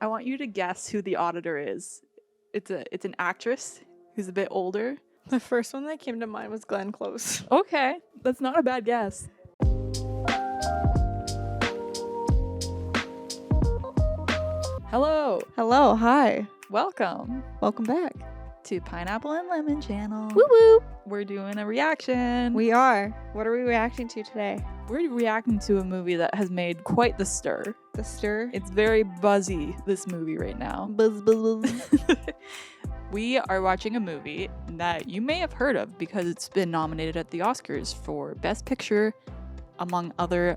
I want you to guess who the auditor is. It's an actress who's a bit older. The first one that came to mind was Glenn Close. Okay, that's not a bad guess. Hello. Hello, hi. Welcome Welcome back. to Pineapple and Lemon Channel. Woo woo. We're doing a reaction. We are. What are we reacting to today? We're reacting to a movie that has made quite the stir. The Stir? It's very buzzy, this movie right now. Buzz, buzz, buzz. We are watching a movie that you may have heard of because it's been nominated at the Oscars for Best Picture, among other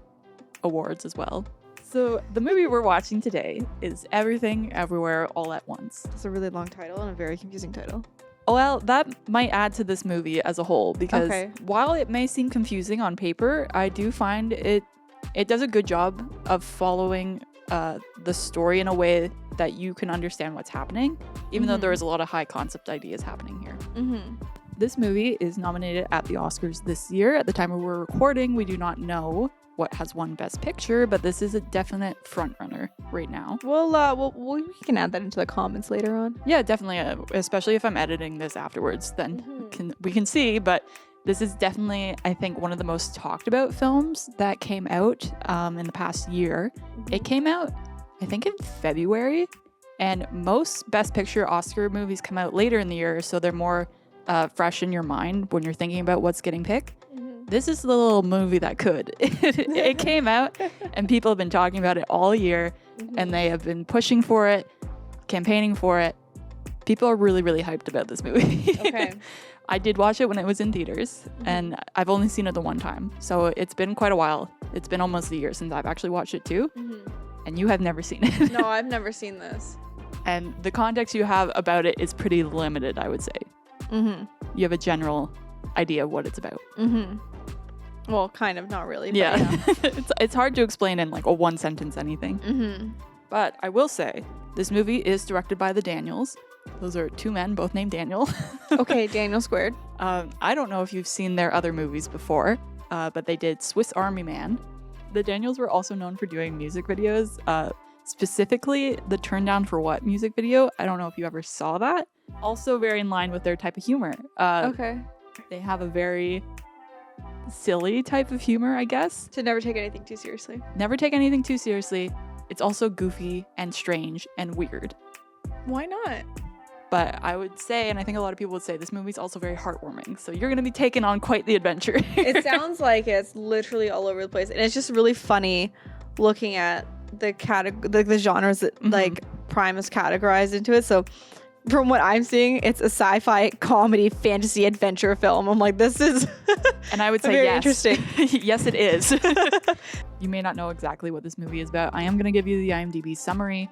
awards as well. So the movie we're watching today is Everything Everywhere All at Once. It's a really long title and a very confusing title. Well, that might add to this movie as a whole because Okay. while it may seem confusing on paper, I do find it does a good job of following the story in a way that you can understand what's happening, even though there is a lot of high concept ideas happening here. Mm-hmm. This movie is nominated at the Oscars this year. At the time we're recording, we do not know what has won Best Picture, but this is a definite frontrunner right now. Well, we can add that into the comments later on. Yeah, definitely, especially if I'm editing this afterwards, then we can see, but this is definitely, I think, one of the most talked about films that came out in the past year. It came out, I think, in February, and most Best Picture Oscar movies come out later in the year, so they're more fresh in your mind when you're thinking about what's getting picked. This is the little movie that could. It came out, and people have been talking about it all year, and they have been pushing for it, campaigning for it. People are really, really hyped about this movie. Okay. I did watch it when it was in theaters, and I've only seen it the one time. So it's been quite a while. It's been almost a year since I've actually watched it too. And you have never seen it. No, I've never seen this. And the context you have about it is pretty limited, I would say. Mm-hmm. You have a general idea of what it's about. Mm-hmm. Well, kind of, not really. But Yeah. It's hard to explain in like a one sentence anything. Mm-hmm. But I will say, this movie is directed by the Daniels. Those are two men, both named Daniel. Okay, Daniel squared. I don't know if you've seen their other movies before, but they did Swiss Army Man. The Daniels were also known for doing music videos, specifically the Turn Down for What music video. I don't know if you ever saw that. Also very in line with their type of humor. Okay. They have a very silly type of humor, I guess. To never take anything too seriously. Never take anything too seriously. It's also goofy and strange and weird. Why not? But I would say, and I think a lot of people would say, this movie's also very heartwarming. So you're going to be taken on quite the adventure. It sounds like it's literally all over the place. And it's just really funny looking at the the genres that like Prime is categorized into it. So from what I'm seeing, it's a sci-fi comedy fantasy adventure film. I'm like, this is And I would say very yes. interesting. Yes, it is. You may not know exactly what this movie is about. I am going to give you the IMDb summary.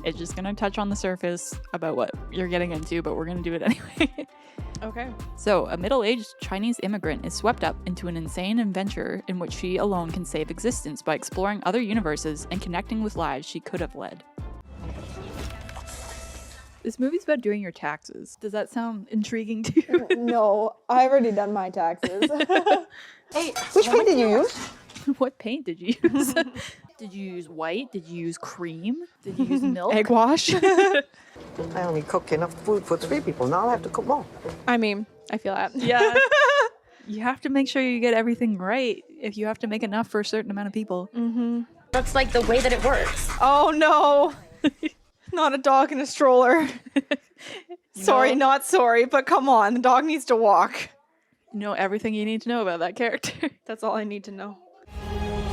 It's just going to touch on the surface about what you're getting into, but we're going to do it anyway. Okay. So, a middle-aged Chinese immigrant is swept up into an insane adventure in which she alone can save existence by exploring other universes and connecting with lives she could have led. This movie's about doing your taxes. Does that sound intriguing to you? No, I've already done my taxes. Hey, which paint did you use? What paint did you use? Did you use white? Did you use cream? Did you use milk? Egg wash. I only cook enough food for 3 people. Now I have to cook more. I mean, I feel that. Yeah. You have to make sure you get everything right if you have to make enough for a certain amount of people. That's like the way that it works. Oh no. Not a dog in a stroller. Sorry, not sorry, but come on. The dog needs to walk. You know everything you need to know about that character. That's all I need to know.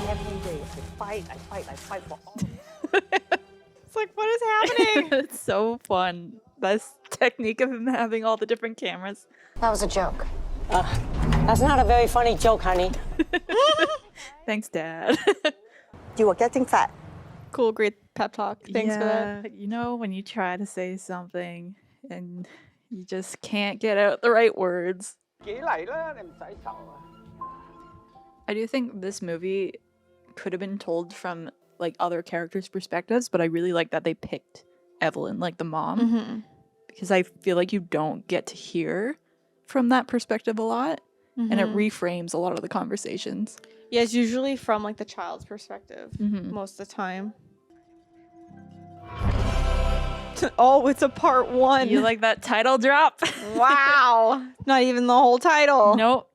Every day I fight for all. It's like, what is happening? It's so fun. This technique of him having all the different cameras. That was a joke. That's not a very funny joke, honey. Thanks, Dad. You are getting fat. Cool, great pep talk. Thanks for that. You know, when you try to say something and you just can't get out the right words. I do think this movie could have been told from like other characters' perspectives, but I really like that they picked Evelyn, like the mom, because I feel like you don't get to hear from that perspective a lot, and it reframes a lot of the conversations. Yeah, it's usually from like the child's perspective most of the time. Oh, it's a part 1. You like that title drop? Wow. Not even the whole title. Nope.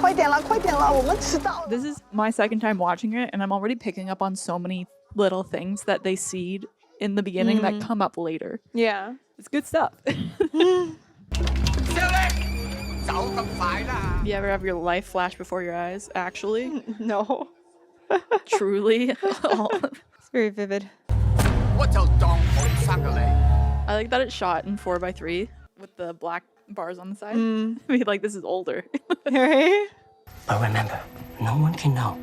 快点了，快点了，我们迟到了。 This is my second time watching it, and I'm already picking up on so many little things that they seed in the beginning that come up later. Yeah. It's good stuff. 小力，走咁快啦！ You ever have your life flash before your eyes? Actually, No. truly. It's very vivid. 我就當我生嘅你。 I like that it's shot in 4:3 with the black bars on the side. I mean, like, this is older. Right? But remember, no one can know.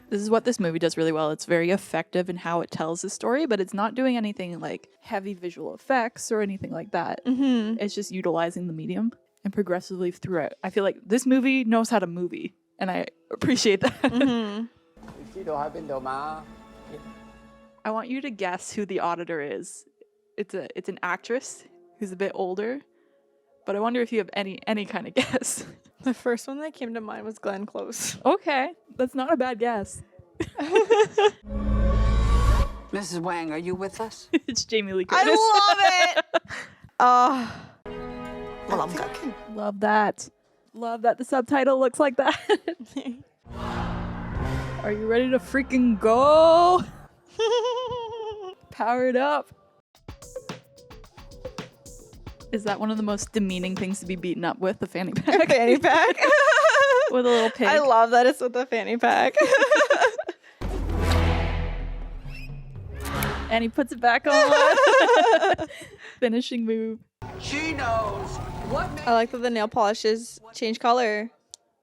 This is what this movie does really well. It's very effective in how it tells the story, but it's not doing anything like heavy visual effects or anything like that. It's just utilizing the medium and progressively throughout. I feel like this movie knows how to movie, and I appreciate that. 知道喺邊度嗎？ I want you to guess who the auditor is. It's an actress who's a bit older, but I wonder if you have any kind of guess. The first one that came to mind was Glenn Close. Okay, that's not a bad guess. Mrs. Wang, are you with us? It's Jamie Lee I Curtis. love it. Oh, 我諗緊。 Love that. Love that the subtitle looks like that. Are you ready to freaking go? Power it up. Is that one of the most demeaning things to be beaten up with, the fanny pack? fanny pack. With a little pig. I love that it's with the fanny pack. And he puts it back on. Finishing move. She knows what I like that the nail polishes change color.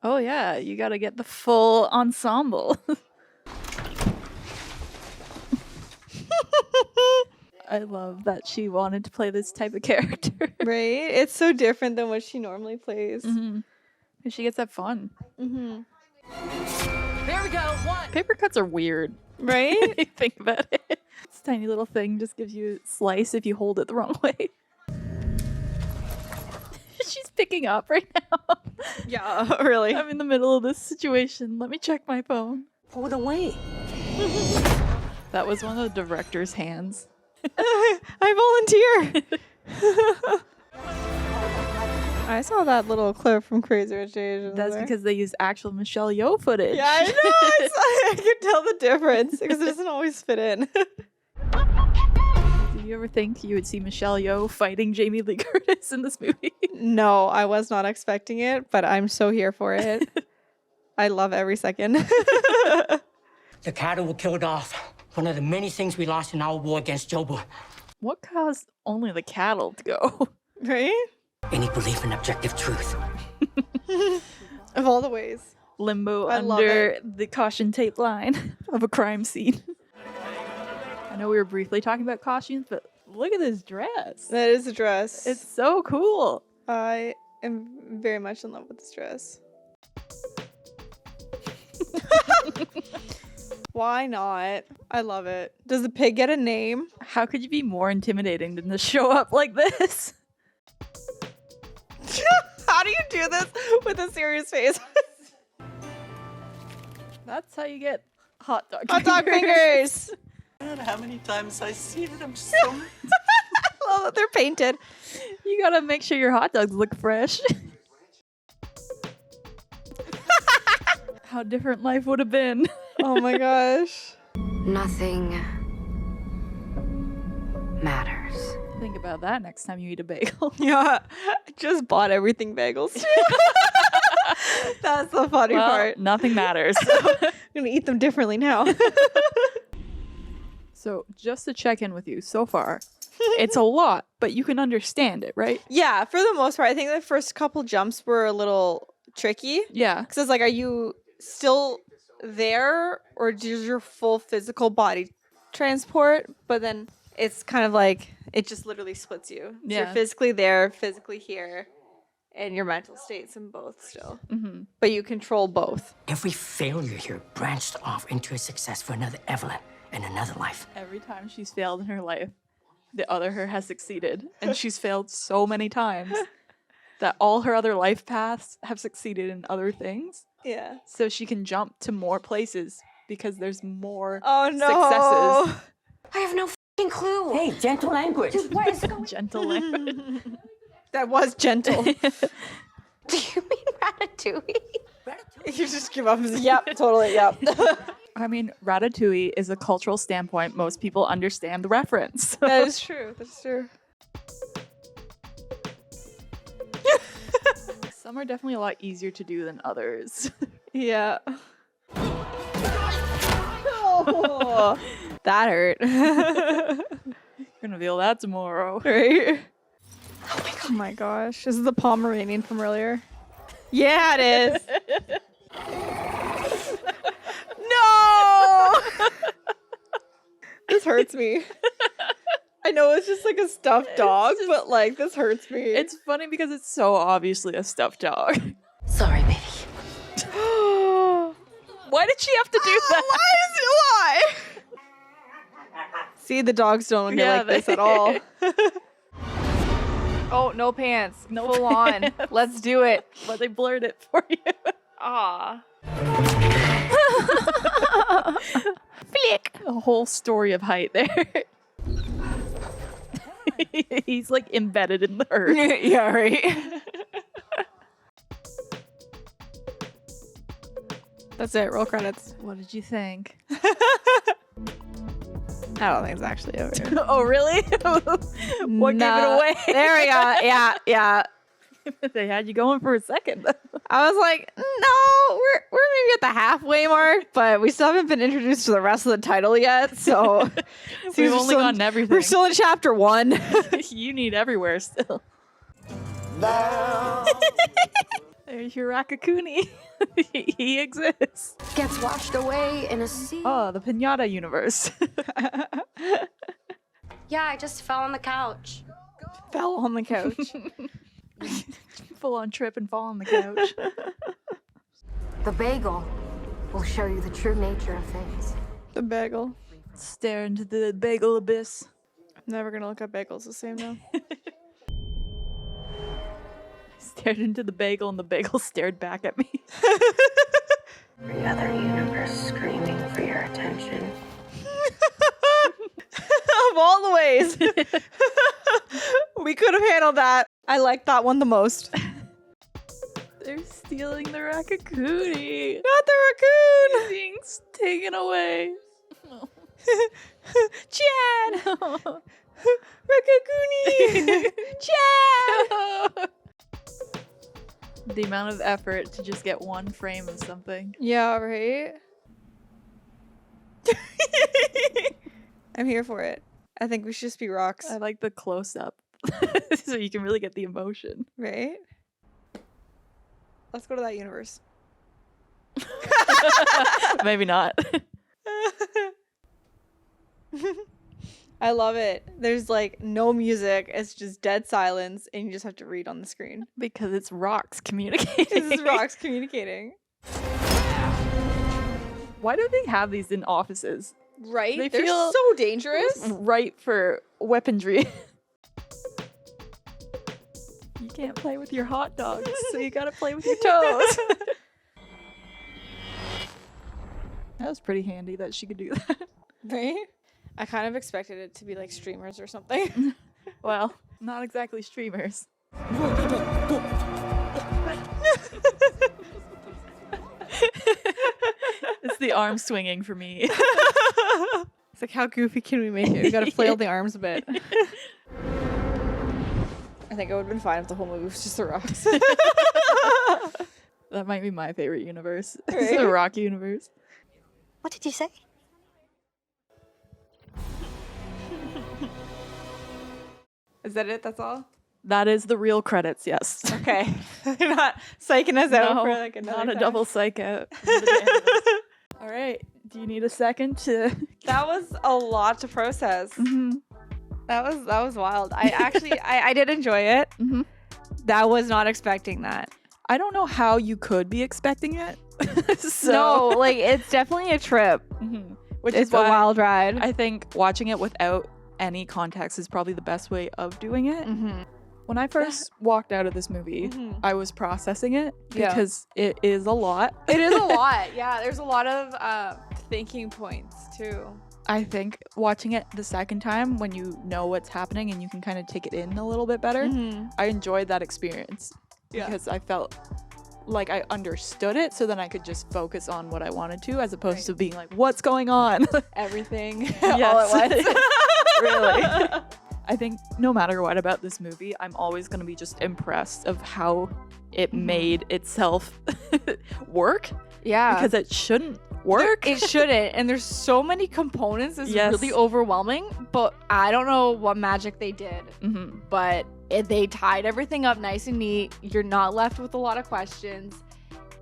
Oh yeah, you gotta get the full ensemble. I love that she wanted to play this type of character. Right? It's so different than what she normally plays. And she gets that fun. There we go. One. Paper cuts are weird. Right? If you think about it. This tiny little thing just gives you a slice if you hold it the wrong way. She's picking up right now. Yeah, really. I'm in the middle of this situation. Let me check my phone. Pull it away. That was one of the director's hands. I volunteer. I saw that little clip from Crazy Rich Asians. That's there. because they used actual Michelle Yeoh footage. Yeah, I know. I can tell the difference because it doesn't always fit in. Did you ever think you would see Michelle Yeoh fighting Jamie Lee Curtis in this movie? No, I was not expecting it, but I'm so here for it. I love every second. The cattle were killed off. One of the many things we lost in our war against Jobu. What caused only the cattle to go? Right? Any belief in objective truth. Of all the ways. Limbo I love under the caution tape line of a crime scene. I know we were briefly talking about costumes, but look at this dress. That is a dress. It's so cool. I am very much in love with this dress. Why not? I love it. Does the pig get a name? How could you be more intimidating than to show up like this? How do you do this with a serious face? That's how you get hot dog Hot dog fingers. How many times I see it? I'm so. I love that they're painted. You gotta make sure your hot dogs look fresh. How different life would have been. Oh my gosh. Nothing matters. Think about that next time you eat a bagel. Yeah. I just bought everything bagels. That's the funny Well, part. nothing matters. I'm gonna eat them differently now. So just to check in with you so far, it's a lot, but you can understand it, right? Yeah, for the most part. I think the first couple jumps were a little tricky. Yeah. Because it's like, are you still there or does your full physical body transport? But then it's kind of like, it just literally splits you. So Yeah. you're physically there, physically here, and your mental state's in both still. Mm-hmm. But you control both. Every failure here branched off into a success for another Evelyn in another life. Every time she's failed in her life, the other her has succeeded. And she's failed so many times that all her other life paths have succeeded in other things. Yeah. So she can jump to more places because there's more Oh no. successes. I have no clue. Hey, gentle language. What is going? Gentle language. That was gentle. Do you mean Ratatouille? You just give up. Yep, totally. Yep. I mean, Ratatouille is a cultural standpoint. Most people understand the reference. That is true. That's true. Some are definitely a lot easier to do than others. Yeah. Oh, that hurt. Gonna feel that tomorrow. Right? Oh my gosh. This is the Pomeranian from earlier. Yeah, it is. No! This hurts me. I know it's just like a stuffed dog, but like this hurts me. It's funny because it's so obviously a stuffed dog. Sorry, baby. Why did she have to do that? Why? See, the dogs don't look like this at all. Oh, no pants. No Full on. pants. Let's do it. But they blurred it for you. Aw. Flick. A whole story of height there. He's like embedded in the earth. Yeah, right. That's it. Roll credits. What did you think? I don't think it's actually over. Oh, really? What gave it away? There we go. Yeah. They had you going for a second. I was like, no, we're maybe at the halfway mark, but we still haven't been introduced to the rest of the title yet. So We've only gotten everything. We're still in chapter 1. You need everywhere still. There's your Rakakuni. He exists. Gets washed away in a sea. Oh, the Pinata universe. Yeah, I just fell on the couch. Fell on the couch. Full on trip and fall on the couch. The bagel will show you the true nature of things. The bagel. Stare into the bagel abyss. I'm never gonna look at bagels the same now. Stared into the bagel and the bagel stared back at me. Every other universe screaming for your attention. Of all the ways. We could have handled that. I like that one the most. They're stealing the Rakakuni. Not the raccoon. Being taken away. Chad. Rakakuni. Chad. The amount of effort to just get one frame of something. Yeah, right? I'm here for it. I think we should just be rocks. I like the close up. So you can really get the emotion. Right? Let's go to that universe. Maybe not. I love it. There's like no music. It's just dead silence and you just have to read on the screen. Because it's rocks communicating. This is rocks communicating. Why do they have these in offices? Right? They They're feel- so dangerous. Right for weaponry. You can't play with your hot dogs, so you gotta play with your toes. That was pretty handy that she could do that. Right? I kind of expected it to be like streamers or something. Well, not exactly streamers. It's the arm swinging for me. It's like, how goofy can we make it? We gotta flail the arms a bit. I think it would have been fine if the whole movie was just the rocks. That might be my favorite universe. It's Right? the rock universe. What did you say? Is that it? That's all? That is the real credits, yes. Okay. You're not psyching us out No, for like another not a time. double psych out. All right. Do you need a second to... That was a lot to process. Mhm. That was wild. I actually I did enjoy it. Mhm. That was not expecting that. I don't know how you could be expecting it. So, No, like it's definitely a trip. Mhm. Which It's is a why wild ride. I think watching it without any context is probably the best way of doing it. Mm-hmm. When I first walked out of this movie, Mhm. I was processing it Yeah. because it is a lot. It is a lot. Yeah, there's a lot of thinking points too. I think watching it the second time when you know what's happening and you can kind of take it in a little bit better, I enjoyed that experience because I felt like I understood it, so then I could just focus on what I wanted to, as opposed to being like, what's going on? Everything all at once. Really. I think no matter what about this movie, I'm always going to be just impressed of how it made itself work. Yeah. Because it shouldn't work. It shouldn't. And there's so many components. It's really overwhelming. But I don't know what magic they did. But they tied everything up nice and neat. You're not left with a lot of questions.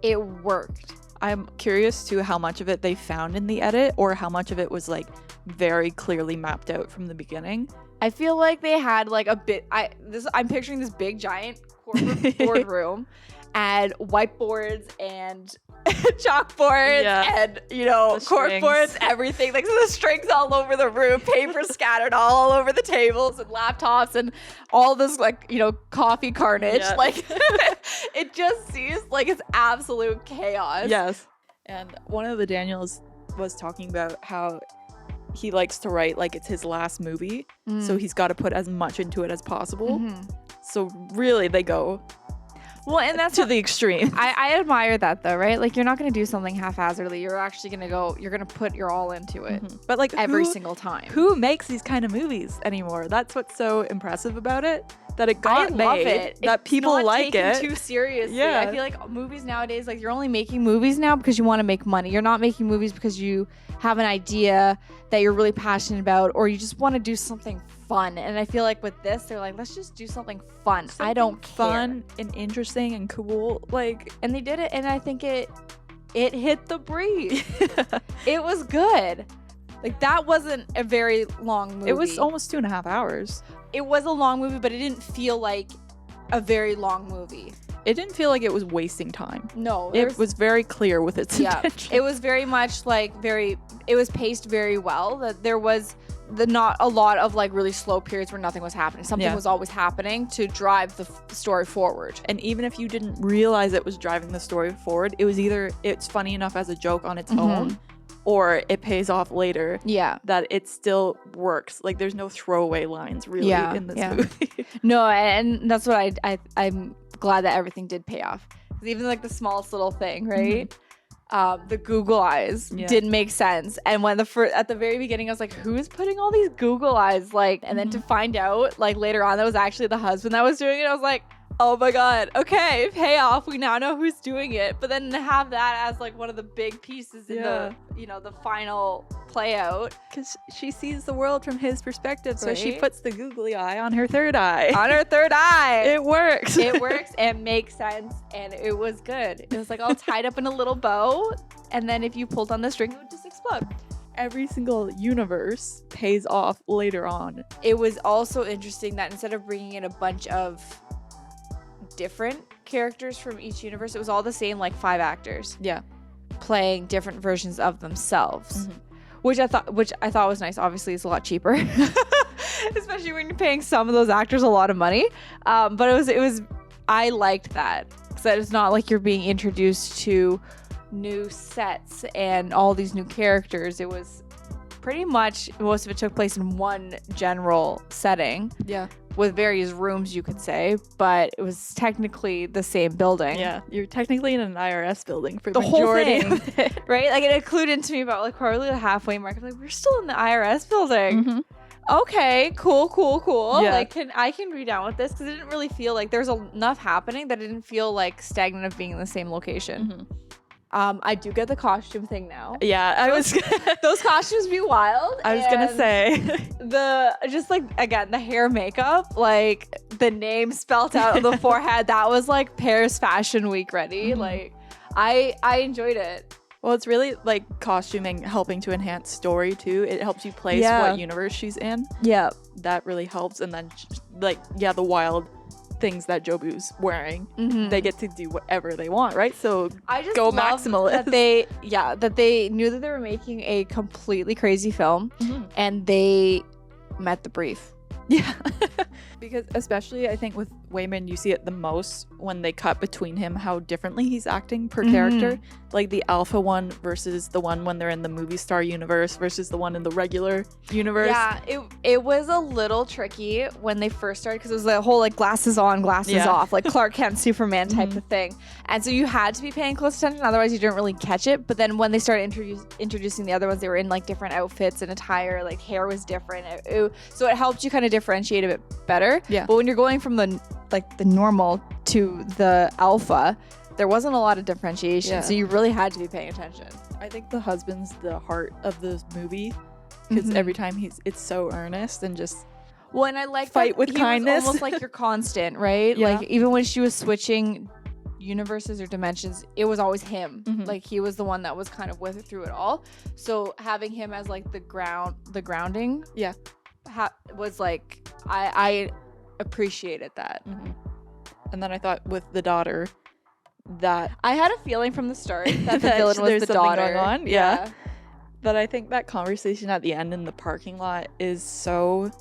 It worked. I'm curious too how much of it they found in the edit or how much of it was like very clearly mapped out from the beginning. I feel like they had like a bit. I'm picturing this big giant corporate boardroom and whiteboards and chalkboards and corkboards, everything, like the strings all over the room, paper scattered all over the tables and laptops and all this coffee carnage. Like it just seems like it's absolute chaos. Yes. And one of the Daniels was talking about how he likes to write like it's his last movie, so he's got to put as much into it as possible. So really they go and that's to the extreme. I admire that though, right? Like you're not going to do something haphazardly. You're actually going to put your all into it. But like every single time. Who makes these kind of movies anymore? That's what's so impressive about it, that it got made, love it. that it's people not like taken it too seriously. Yeah. I feel like movies nowadays, like you're only making movies now because you want to make money. You're not making movies because you have an idea that you're really passionate about, or you just want to do something fun. And I feel like with this, they're like, let's just do something fun. I don't care. Fun and interesting and cool, like, and they did it, and I think it hit the brief. It was good. Like that wasn't a very long movie. It was almost 2.5 hours. It was a long movie, but it didn't feel like a very long movie. It didn't feel like it was wasting time. No. It was very clear with its intention. It was very much like it was paced very well. That there was not a lot of like really slow periods where nothing was happening. Something was always happening to drive the story forward. And even if you didn't realize it was driving the story forward, it was either it's funny enough as a joke on its own, or it pays off later. Yeah. That it still works. Like there's no throwaway lines really in this movie. No, and that's what I'm glad that everything did pay off. 'Cause even like the smallest little thing, right? The Google eyes didn't make sense. And when at the very beginning, I was like, who's putting all these Google eyes? Like, and then to find out like later on that was actually the husband that was doing it, I was like, oh my God, okay, payoff. We now know who's doing it. But then to have that as like one of the big pieces in the final play out. Because she sees the world from his perspective, so she Right? puts the googly eye on her third eye. On her third eye. It works. It works and makes sense, and it was good. It was like all tied up in a little bow, and then if you pulled on the string, it would just explode. Every single universe pays off later on. It was also interesting that instead of bringing in a bunch of different characters from each universe, it was all the same, like 5 actors playing different versions of themselves, which I thought was nice. Obviously it's a lot cheaper, especially when you're paying some of those actors a lot of money, but it was I liked that, because it's not like you're being introduced to new sets and all these new characters. It was pretty much most of it took place in one general setting with various rooms, you could say, but it was technically the same building. Yeah, you're technically in an IRS building for The the whole majority thing, of it. right? Like it clued into me about like probably the halfway mark. I'm like, we're still in the IRS building. Okay, cool. Yeah. Like I can read down with this, because it didn't really feel like there's enough happening that it didn't feel like stagnant of being in the same location. I do get the costume thing now. Yeah, I was Those costumes be wild. I was gonna say just like again the hair makeup, like the name spelt out on the forehead, that was like Paris Fashion Week ready. Like I enjoyed it. well, it's really like costuming helping to enhance story too. It helps you place what universe she's in. Yeah. That really helps. And then like the wild things that Jobu's wearing, they get to do whatever they want, right? So I just go love maximalist. that they knew that they were making a completely crazy film, and they met the brief. Yeah. Because especially I think with Wayman, you see it the most when they cut between him, how differently he's acting per character. Like the alpha one versus the one when they're in the movie star universe versus the one in the regular universe. Yeah, it was a little tricky when they first started because it was the whole like glasses on, glasses off, like Clark Kent, Superman type of thing. And so you had to be paying close attention, otherwise you didn't really catch it. But then when they started introducing the other ones, they were in like different outfits and attire, like hair was different. So it helped you kind of differentiate a bit better. Yeah. But when you're going from the normal to the alpha, there wasn't a lot of differentiation. Yeah. So you really had to be paying attention. I think the husband's the heart of the movie because every time it's so earnest and just Well, and I like fight that with he kindness. was almost like your constant, right? Yeah. Like even when she was switching universes or dimensions, it was always him. Like he was the one that was kind of with her through it all. So having him as like the grounding, was like I appreciated that. And then I thought with the daughter that I had a feeling from the start that the that villain was there's the something daughter. going on. Yeah. But I think that conversation at the end in the parking lot is so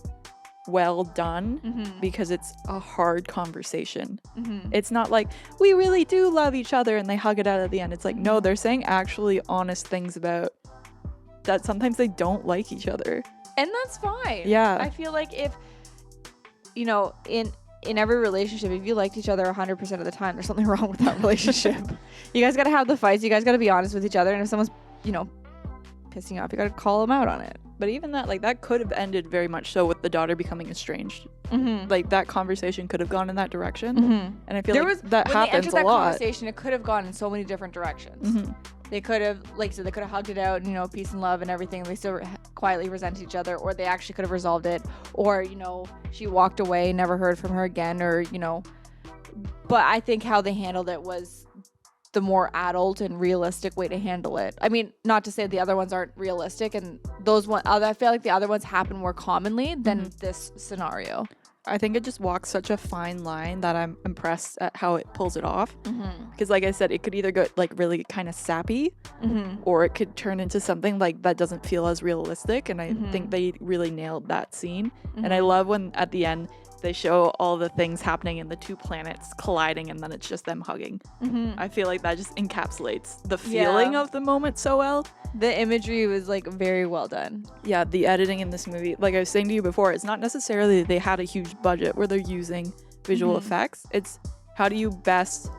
well done because it's a hard conversation. It's not like we really do love each other and they hug it out at the end. It's like no, they're saying actually honest things about that sometimes they don't like each other. And that's fine. Yeah. I feel like if in every relationship, if you liked each other 100% of the time, there's something wrong with that relationship. You guys got to have the fights. You guys got to be honest with each other. And if someone's, pissing you off, you got to call them out on it. But even that, like, that could have ended very much so with the daughter becoming estranged. Like, that conversation could have gone in that direction. And I feel that when happens they entered a that lot. conversation, it could have gone in so many different directions. They could have, like I said, they could have hugged it out, peace and love and everything. They still quietly resented each other, or they actually could have resolved it, or, she walked away, never heard from her again, or, But I think how they handled it was the more adult and realistic way to handle it. I mean, not to say the other ones aren't realistic, and I feel like the other ones happen more commonly than this scenario. I think it just walks such a fine line that I'm impressed at how it pulls it off. Because like I said, it could either go like really kind of sappy or it could turn into something like that doesn't feel as realistic. And I think they really nailed that scene. And I love when at the end they show all the things happening in the two planets colliding and then it's just them hugging. I feel like that just encapsulates the feeling of the moment so well. The imagery was like very well done. Yeah, the editing in this movie, like I was saying to you before, it's not necessarily that they had a huge budget where they're using visual effects. It's how do you best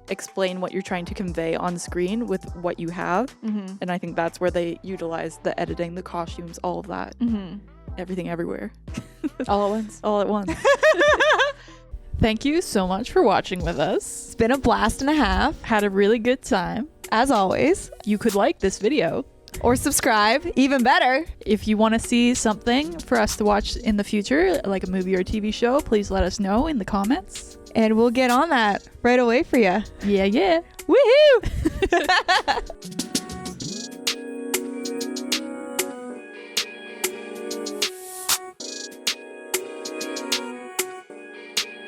explain what you're trying to convey on screen with what you have. And I think that's where they utilize the editing, the costumes, all of that. Everything everywhere. All at once. All at once. Thank you so much for watching with us. It's been a blast and a half. Had a really good time. As always. You could like this video. Or subscribe, even better. If you want to see something for us to watch in the future, like a movie or TV show, please let us know in the comments. And we'll get on that right away for you. Yeah. Woohoo!